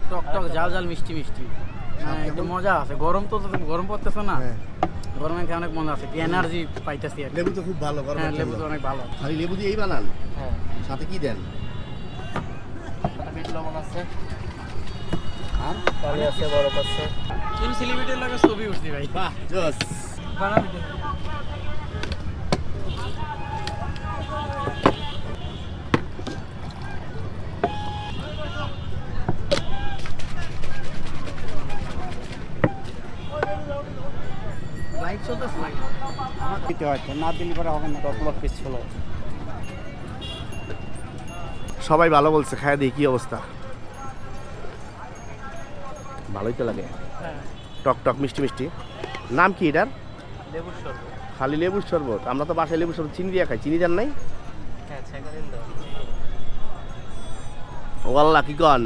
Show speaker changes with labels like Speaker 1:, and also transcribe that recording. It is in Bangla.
Speaker 1: টক টক ঝাল ঝাল মিষ্টি মিষ্টি একটু মজা আছে। গরম তো গরম পড়তেছে না, গরমে খেয়ে অনেক মজা আছে, কি এনার্জি পাইতেছি আর কি।
Speaker 2: লেবু তো খুব ভালো গরম।
Speaker 1: হ্যাঁ লেবু তো অনেক ভালো।
Speaker 2: খালি লেবু দিয়েই বানান?
Speaker 1: হ্যাঁ।
Speaker 2: সাথে কি দেন?
Speaker 1: বিট লবণ আছে
Speaker 2: আর
Speaker 1: পানি আছে, বরফ আছে। তুমি সেলিব্রিটির লাগে ছবি উঠছি ভাই।
Speaker 2: বাহ জোস।
Speaker 1: বানাবি তো। লাইট চলতেছে নাকি?
Speaker 3: আমার দিতে হয়, না দিলে পরে হবে না। 10 পিস ছিল।
Speaker 2: সবাই ভালো বলছে, খায় দিই কি অবস্থা? ভালোই তো লাগে,
Speaker 1: হ্যাঁ
Speaker 2: টক টক মিষ্টি মিষ্টি। নাম কি এটার?
Speaker 1: লেবুর শরবত।
Speaker 2: খালি লেবুর শরবত? আমরা তো বাসায় লেবুর শরবত চিনি দিয়ে খাই, চিনি দেন নাই?
Speaker 1: হ্যাঁ ছেঁকা দিন দাও।
Speaker 2: ও আল্লাহ কি কন?